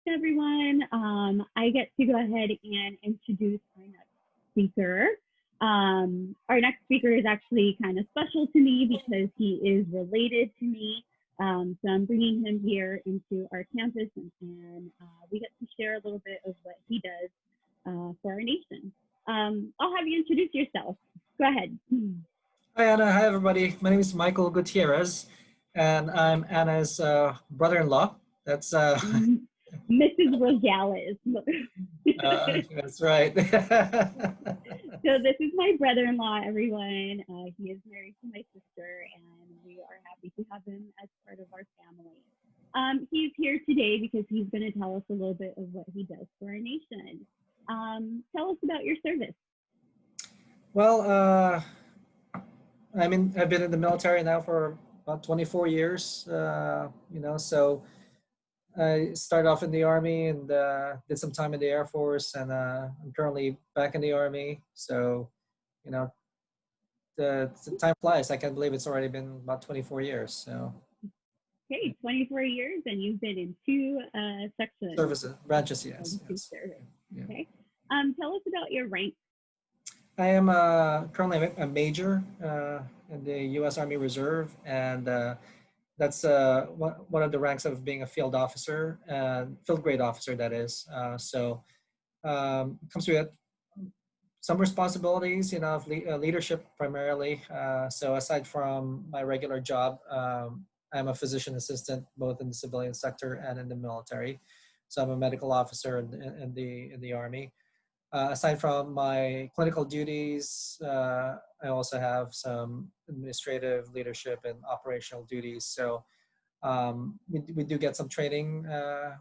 everyone. I get to go ahead and introduce our next speaker. Our next speaker is actually kind of special to me because he is related to me. So I'm bringing him here into our campus, and we get to share a little bit of what he does for our nation. I'll have you introduce yourself. Go ahead. Hi, Anna. Hi, everybody. My name is Michael Gutierrez, and I'm Anna's brother-in-law. That's Mrs. Rosales. that's right. So this is my brother-in-law, everyone. He is married to my sister, and we are happy to have him as part of our family. He's here today because he's going to tell us a little bit of what he does for our nation. Tell us about your service. Well, I've been in the military now for about 24 years. So I started off in the Army and did some time in the Air Force, and I'm currently back in the Army. So, you know, the time flies. I can't believe it's already been about 24 years. So. Okay, 24 years, and you've been in two sections. Services, branches, yes. Yeah. Okay. Tell us about your rank. I am currently a major in the U.S. Army Reserve, and that's one of the ranks of being a field officer, field grade officer, that is. Comes with some responsibilities, of leadership primarily. So aside from my regular job, I'm a physician assistant both in the civilian sector and in the military. So I'm a medical officer in the Army. Aside from my clinical duties, I also have some administrative, leadership, and operational duties. So we do get some training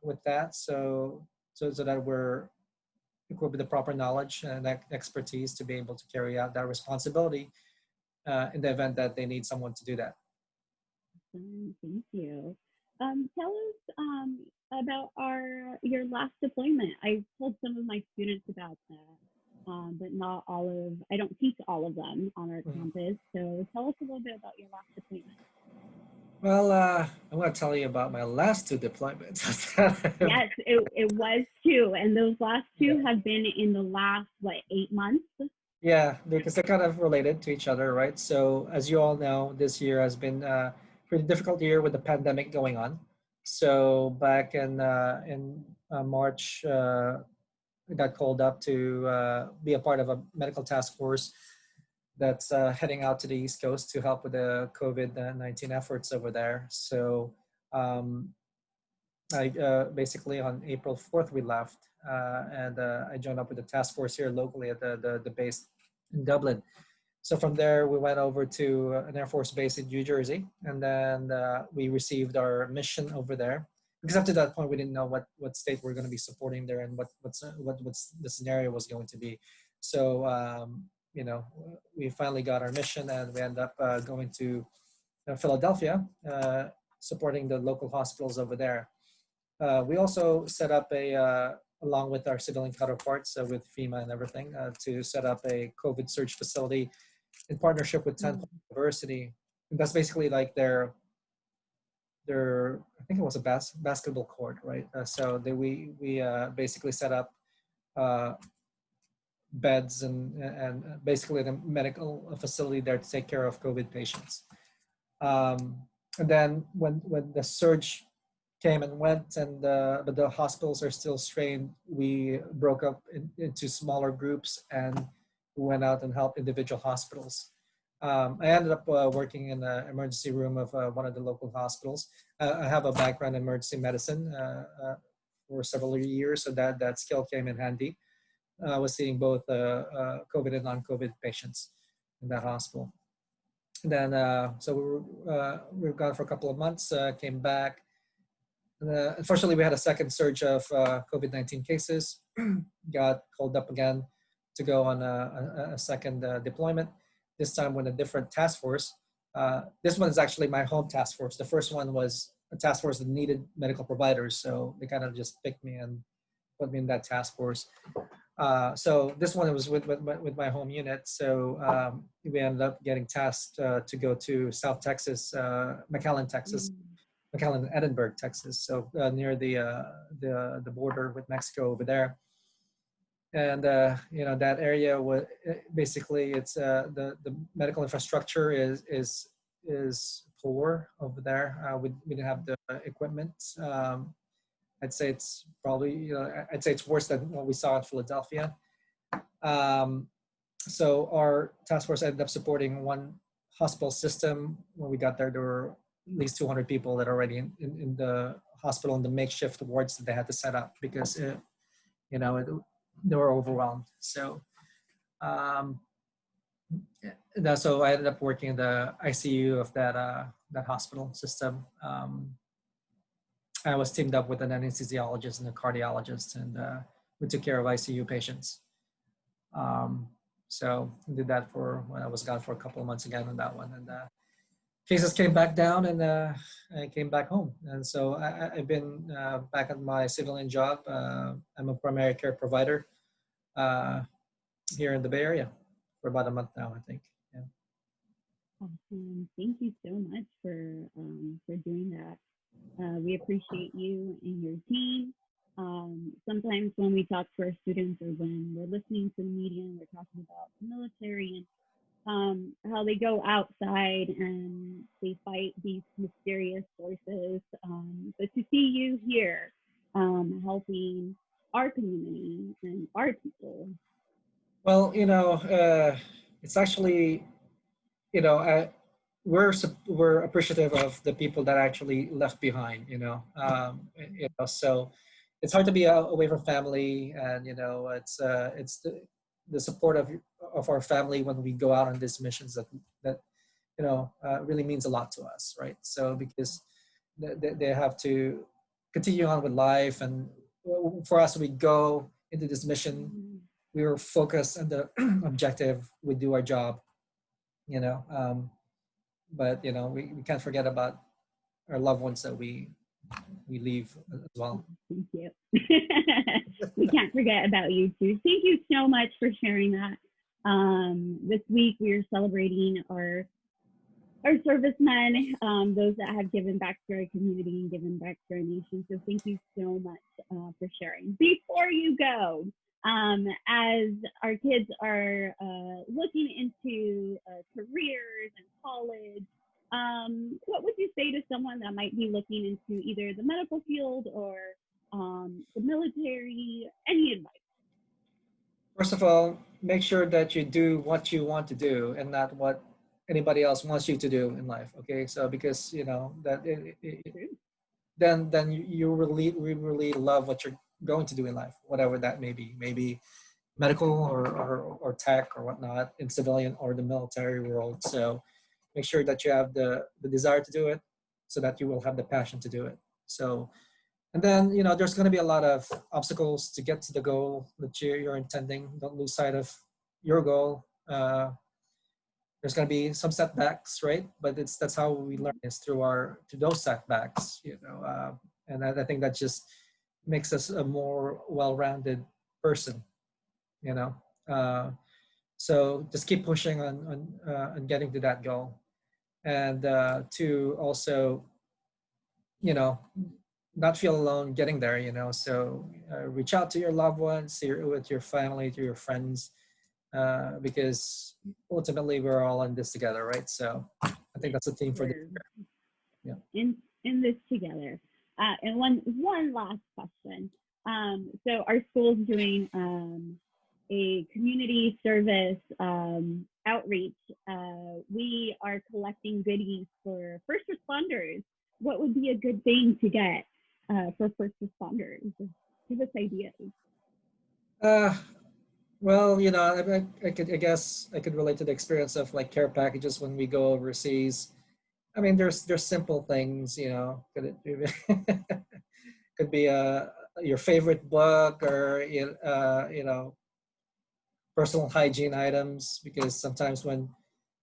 with that, so that we're equipped with the proper knowledge and expertise to be able to carry out that responsibility in the event that they need someone to do that. Thank you. Tell us about your last deployment. I told some of my students about that, but not all of. I don't teach all of them on our campus. So tell us a little bit about your last deployment. Well, I'm going to tell you about my last two deployments. Yes, it was two, and those last two have been in the last 8 months. Yeah, because they're kind of related to each other, right? So as you all know, this year has been pretty difficult year with the pandemic going on. So back in March, I got called up to be a part of a medical task force that's heading out to the East Coast to help with the COVID-19 efforts over there. So I basically on April 4th we left, and I joined up with the task force here locally at the base in Dublin. So from there, we went over to an Air Force base in New Jersey, and then we received our mission over there. Because up to that point, we didn't know what state we're going to be supporting there and what's the scenario was going to be. So we finally got our mission, and we ended up going to Philadelphia, supporting the local hospitals over there. We also set up along with our civilian counterparts with FEMA and everything, to set up a COVID surge facility in partnership with Temple University. And that's basically like their I think it was a basketball court, right? So we basically set up beds and basically the medical facility there to take care of COVID patients. And then when the surge came and went, but the hospitals are still strained, we broke up into smaller groups and went out and helped individual hospitals. I ended up working in the emergency room of one of the local hospitals. I have a background in emergency medicine for several years, so that skill came in handy. I was seeing both COVID and non-COVID patients in that hospital. And then, so we were gone for a couple of months, came back. Unfortunately, we had a second surge of COVID-19 cases, got called up again to go on a second deployment, this time with a different task force. This one is actually my home task force. The first one was a task force that needed medical providers, so they kind of just picked me and put me in that task force. So this one was with my home unit. So we ended up getting tasked to go to South Texas, McAllen, Texas, McAllen, Edinburgh, Texas, so near the border with Mexico over there. And that area was basically it's the medical infrastructure is poor over there. We didn't have the equipment. I'd say it's probably I'd say it's worse than what we saw in Philadelphia. Um, so our task force ended up supporting one hospital system. When we got there, there were at least 200 people that are already in the hospital in the makeshift wards that they had to set up because you know it, they were overwhelmed. So um, so I ended up working in the ICU of that hospital system. I was teamed up with an anesthesiologist and a cardiologist, and we took care of ICU patients. Um, so I did that for when I was gone for a couple of months again on that one, and cases came back down, and I came back home. And so I've been back at my civilian job. I'm a primary care provider here in the Bay Area for about a month now, I think. Yeah. Awesome. Thank you so much for doing that. We appreciate you and your team. Sometimes when we talk to our students or when we're listening to the media and we're talking about the military and how they go outside and they fight these mysterious forces. But to see you here helping our community and our people. Well, it's actually, you know, we're appreciative of the people that actually left behind. So it's hard to be away from family, and it's the support of our family when we go out on these missions that really means a lot to us, right? So because they have to continue on with life, and for us, we go into this mission. We were focused on the objective. We do our job, you know. But we can't forget about our loved ones that we leave as well. Thank you. We can't forget about you too. Thank you so much for sharing that. This week we are celebrating our servicemen, those that have given back to our community and given back to our nation. So thank you so much for sharing. Before you go, as our kids are looking into careers and college, what would you say to someone that might be looking into either the medical field or the military? Any advice? First of all, make sure that you do what you want to do and not what anybody else wants you to do in life. Okay, so because then you really love what you're going to do in life, whatever that may be. Maybe medical or tech or whatnot in civilian or the military world. So make sure that you have the desire to do it so that you will have the passion to do it. So, and then, there's going to be a lot of obstacles to get to the goal that you're intending. Don't lose sight of your goal. There's going to be some setbacks, right? But that's how we learn is through those setbacks, and I think that just makes us a more well-rounded person, you know. So just keep pushing on getting to that goal, and to also, not feel alone getting there. So reach out to your loved ones, with your family, to your friends, because ultimately we're all in this together, right? So I think that's a theme for this year. Yeah. In this together. And one last question. So our school's doing a community service outreach. We are collecting goodies for first responders. What would be a good thing to get for first responders? Give us ideas. Well, I guess I could relate to the experience of like care packages when we go overseas. I mean, there's simple things, could be your favorite book, or personal hygiene items, because sometimes when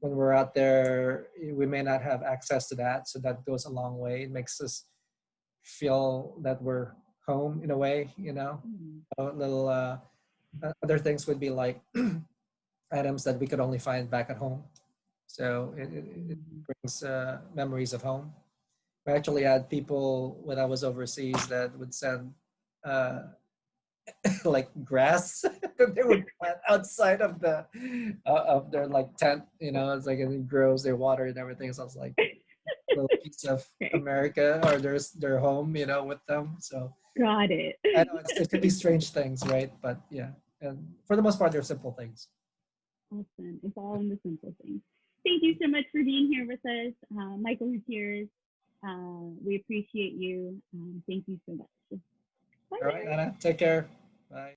we're out there we may not have access to that, so that goes a long way. It makes us feel that we're home in a way. A little other things would be like items that we could only find back at home, so it brings memories of home. I actually had people when I was overseas that would send uh, like grass that they would plant outside of their like tent. You know, it's like and it grows their water and everything. So it's like little piece of Okay, America or their home. You know, with them. So got it. I know it could be strange things, right? But yeah, and for the most part, they're simple things. Awesome. It's all in the simple things. Thank you so much for being here with us, Michael Gutierrez. We appreciate you. Thank you so much. Bye All right, bye. Anna, take care. Bye.